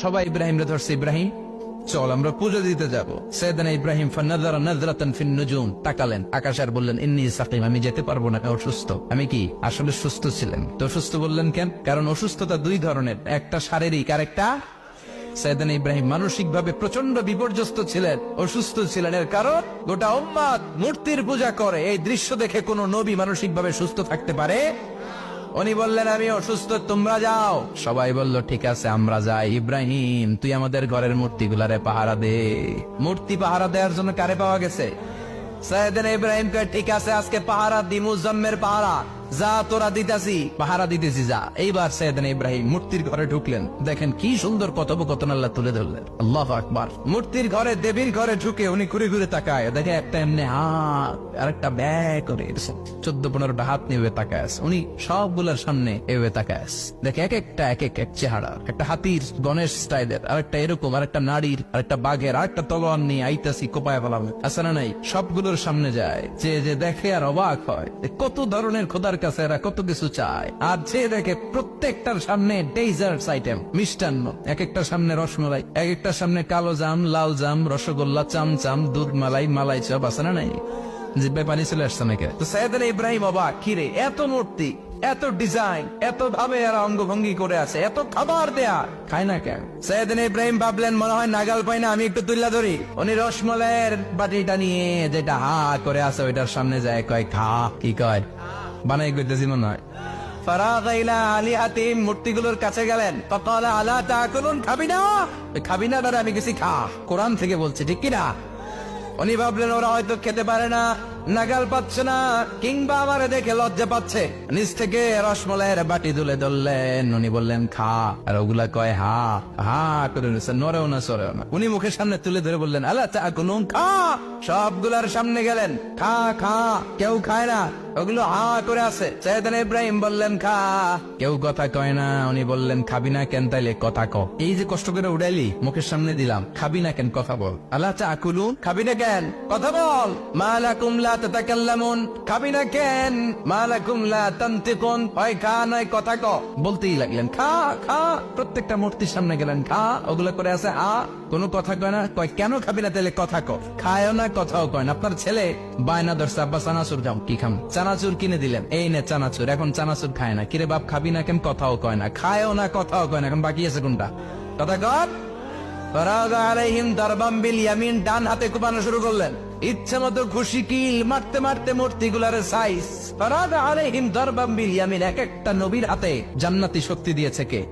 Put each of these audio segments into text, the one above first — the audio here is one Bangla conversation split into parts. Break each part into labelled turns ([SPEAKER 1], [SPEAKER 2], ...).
[SPEAKER 1] সবাই ইব্রাহিমরে ধরছে, ইব্রাহিম চল আমরা পুজো দিতে যাব। সাইয়েদনা ইব্রাহিম ফানাযারা নাযরাতান ফিন নুজুম, তাকালেন আকাশে আর বললেন ইন্নী সাকিম, আমি যেতে পারবো না, আমি অসুস্থ। আমি কি আসলে সুস্থ ছিলেন? তো অসুস্থ বললেন কেন? কারণ অসুস্থতা দুই ধরনের, একটা শারীরিক আর একটা সাইয়েদনা ইব্রাহিম মানসিক ভাবে প্রচন্ড বিপর্যস্ত ছিলেন, অসুস্থ ছিলেন। এর কারণ গোটা উম্মাত মূর্তির পূজা করে, এই দৃশ্য দেখে কোন নবী মানসিক ভাবে সুস্থ থাকতে পারে? উনি বললেন আমি অসুস্থ, তোমরা যাও। সবাই বলল ঠিক আছে আমরা যাই। ইব্রাহিম তুই আমাদের ঘরের মূর্তিগুলারে পাহারা দে। মূর্তি পাহারা দেওয়ার জন্য কারে পাওয়া গেছে? সাইয়েদনা ইব্রাহিম কয় ঠিক আছে আজকে পাহারা দিমু, জম্মের পাহারা, যা তোরা দিতাছি, পাহারা দিতেছি যা। এইবার সাইয়েদনা ইব্রাহিম মূর্তির ঘরে ঢুকলেন, দেখেন কি সুন্দর কথোপকথন আল্লাহ তুলে ধরলেন। আল্লাহু আকবার। মূর্তির ঘরে, দেবীর ঘরে ঢুকে উনি ঘুরে ঘুরে তাকায়, দেখে একটা এমনি হাত আর একটা ব্যাগ করে 14-15টা হাত নিয়ে তাকায় আছে। উনি সবগুলোর সামনে এভাবে তাকায় আছে, দেখে এক একটা এক এক চেহারা, একটা হাতির গণেশ স্টাইলের, আর একটা এরকম, আর একটা নারীর, আর একটা বাঘের, আর একটা তলোয়ার নিয়ে আইতাছি কোপায় ফেলাম আছে না নাই। সবগুলোর সামনে যায়, যে দেখে আর অবাক হয় কত ধরনের খোদার কাছে এরা কত কিছু চায়। আর যে দেখে প্রত্যেকটার সামনে ডেজার্টস আইটেম, মিষ্টান্ন, এক একটার সামনে রসমালাই, এক একটার সামনে কালো জাম, লাল জাম, রসগোল্লা, চামচাম, দুধ মালাই, মালাই চপ, আছে না নাই? জিব্বায় পানি চলে আসছে নাকি? তো সাইয়েদনা ইব্রাহিম অবাক, কিরে এত মূর্তি, এত ডিজাইন, এত ভাবে এরা অঙ্গভঙ্গি করে আছে, এত খাবার দেয়া, খায় না কেন? সাইয়েদনা ইব্রাহিম ভাবলেন মনে হয় নাগাল পাই না, আমি একটু তুল্লা ধরি। উনি রসমালাইয়ের বাটিটা নিয়ে যেটা হা করে আছে ওইটার সামনে যায়, কয় খা। কি কয়? বানাই করতেছি মনে হয়। ফারাগা ইলা আলিহাতিহিম, মূর্তিগুলোর কাছে গেলেন। ফাকালা আলা তাকুলুন, খাবি না? খাবি না দাঁড়া, আমি গেছি খা। কোরআন থেকে বলছে, ঠিক কিনা? উনি ভাবলেন ওরা হয়তো খেতে পারে না, নাগাল পাচ্ছে না, কিংবা আমারে দেখে লজ্জা পাচ্ছে। নিচ থেকে রসমালাইয়ের বাটি তুলে ধরলেন, উনি বললেন খা। আর ওগুলা কয় হা হা করে নিচ্ছে, নড়েও না সরেও না। উনি মুখের সামনে তুলে ধরে বললেন আলা তাকুলুন, খা। সবগুলার সামনে গেলেন, খা খা। কেউ খায় না, ওগুলো হা করে আছে। সাইয়েদনা ইব্রাহিম বললেন খা, কেউ কথা কয় না। উনি বললেন খাবি না কেন? তাইলে কথা ক। এই যে কষ্ট করে উড়াইলি, মুখের সামনে দিলাম, খাবি না কেন? কথা বল। আলা তাকুলুন, খাবি না কেন? কথা বল। মা লাকুম লা তাতাকাল্লামুন, খাবি না কেন? মা লাকুম লা তানতিকুন, হয় খা নয় কথা ক। বলতেই লাগলেন খা খা। প্রত্যেকটা মূর্তির সামনে গেলেন, খা। ওগুলো করে আছে হা, কোনো কথা কয় না। কয় কেন খাবি না? তাইলে কথা ক। খায়ও না, কথাও কয় না। আপনার ছেলে বায়না ধরছে, আব্বা চানাচুর যাও, কি খাম? চানাচুর কিনে দিলেন, এই নে চানাচুর। এখন চানাচুর খায় না। কিরে বাপ খাবি না কেন? কথাও কয় না, খায়ও না, কথাও কয় না। এখন বাকি আছে কোনটা? কথা কর। ফারাগা আলাইহিম দারবাম বিল ইয়ামিন, ডান হাতে কোপানো শুরু করলেন। ইচ্ছে মতো খুশি কিল মারতে মারতে মূর্তিগুলার সাইজ। ফারাগা আলাইহিম দারবাম বিল ইয়ামিন, এক একটা নবীর হাতে জান্নাতি শক্তি দিয়েছে কে?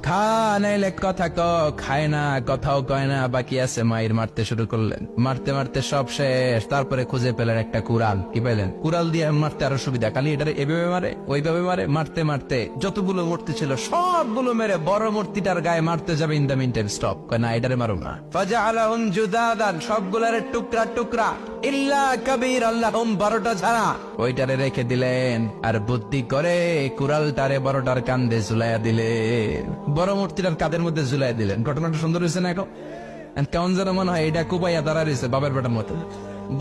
[SPEAKER 1] খা নাইলে কথা ক। খায় না, কথাও কয় না, বাকি আছে মায়ের। মারতে শুরু করলেন, মারতে মারতে সব শেষ। তারপরে খুঁজে পেলেন একটা কুড়াল। কি পেলেন? কুড়াল দিয়ে মারতে আরো সুবিধা, খালি এটারে এভাবে মারে, ওইভাবে মারে। মারতে মারতে যতগুলো মূর্তি ছিল সবগুলো মেরে বড় মূর্তিটার গায়ে মারতে যাবে, ইন দা মিনটাইম স্টপ, কয় না এটারে মারো না। ফাজআলাহুম জুদাদান, সবগুলারে টুকরা টুকরা, ইল্লা কাবীর আল্লাহুম, 12টা ছাড়া ওইটারে রেখে দিলেন। আর বুদ্ধি করে কুড়ালটারে বড়টার কান্দে ঝুলাইয়া দিলেন, বড় মূর্তিটার কাদের মধ্যে ঝুলাই দিলেন। ঘটনাটা সুন্দর হয়েছে না? এখন কেমন যেন মনে হয় এটা কুপাইয়া দাঁড়া রয়েছে বাবার বেটার মতো।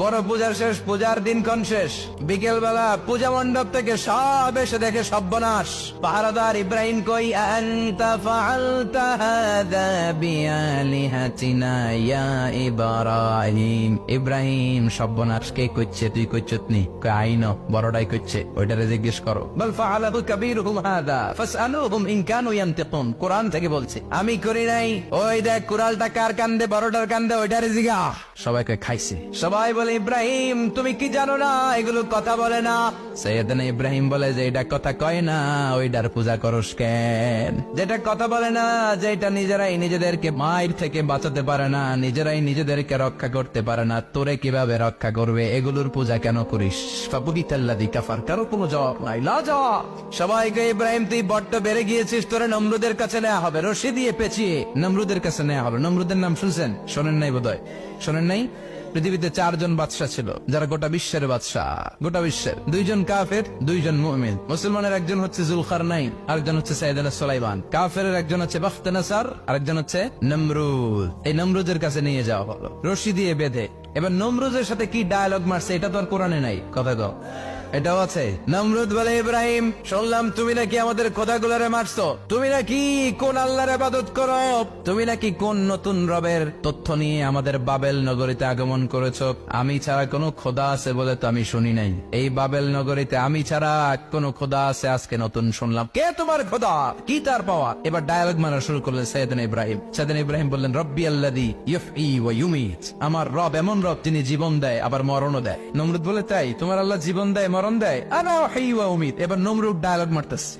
[SPEAKER 1] বড় পূজার শেষ, পূজার দিনক্ষণ শেষ। বিকেল বেলা পূজা মণ্ডপ থেকে সব এসে দেখে সর্বনাশ। পাহারাদার ইব্রাহিম কই, আনতা ফাআলতা হাযা বিআলিহাতিনা ইয়া ইব্রাহিম। ইব্রাহিম সর্বনাশ কে কইছে? তুই কইছত নি? কই আইনো, বড়টাই কইছে, ওইটারে জিজ্ঞেস করো। বল ফাআলাহু কাবীরুহুম হাযা ফাসআলুহুম ইন কানু ইয়ানতিকুন, কোরআন থেকে বলছে, আমি করি নাই। ওই দেখ কুড়ালটা কার কান্দে, বড়টার কান্দে, ওইটারে জিগা। সবাই কই খাইছে। সবাই বলে ইব্রাহিম তুমি কি জানো না এগুলো কথা বলে না? সাইয়েদনা ইব্রাহিম বলে যে এটা কথা কয় না, ওইটার পূজা করস কেন? যেটা কথা বলে না, যেটা নিজেরাই নিজেদেরকে মায়ের থেকে বাঁচাতে পারে না, নিজেরাই নিজেদেরকে রক্ষা করতে পারে না, তোরে কিভাবে রক্ষা করবে? এগুলোর পূজা কেন করিস? ফাবুহিতাল্লাযী কাফার, কারো কোনো জবাব নাই, লা জবাব। সবাইকে ইব্রাহিম তুই বড্ড বেড়ে গিয়েছিস, তোরে নমরুদের কাছে নেওয়া হবে, রশি দিয়ে পেঁচিয়ে নমরুদের কাছে নেওয়া হবে। নমরুদের নাম শুনছেন? শোনেন নাই বোধহয়। শোনেন নাই? পৃথিবীতে 4 জন বাদশা ছিল, যারা গোটা বিশ্বের বাদশা। গোটা বিশ্বের 2 জন কাফের, 2 জন মুমিন। মুসলমানের একজন হচ্ছে জুলকারনাইন, আরেকজন হচ্ছে সাইয়েদনা সুলাইমান। কাফের একজন হচ্ছে বাখতানাসার, আরেকজন হচ্ছে নমরুদ। এই নমরুদের কাছে নিয়ে যাওয়া হলো রশি দিয়ে বেঁধে। এবার নমরুদের সাথে কি ডায়ালগ মারছে এটা তো আর কোরআনে নাই। কথা কও। এটাও আছে। নমরুদ বলে, ইব্রাহিম শুনলাম তুমি নাকি আমাদের খোদাগুলারে মারছো, তুমি নাকি কোন আল্লাহর ইবাদত করো, তুমি নাকি কোন নতুন রবের তথ্য নিয়ে আমাদের বাবেল নগরীতে আগমন করেছো। আমি ছাড়া কোনো খোদা আছে বলে তো আমি শুনি নাই, এই বাবেল নগরীতে আমি ছাড়া কোনো খোদা আছে আজকে নতুন শুনলাম। কে তোমার খোদা, কি তার পাওয়া? এবার ডায়ালগ মারা শুরু করলেন সাইয়েদনা ইব্রাহিম। সাইয়েদনা ইব্রাহিম বললেন, রব্বি আল্লাযী ইউহয়ী ওয়া ইউমীত, আমার রব এমন রব যিনি জীবন দেয় আবার মরণও দেয়। নমরুদ বলে, তাই তোমার আল্লাহ জীবন দেয় মরণ দেয়? আনা উহয়ী ওয়া উমীত। এবার নমরুদ ডায়ালগ মারতেছে,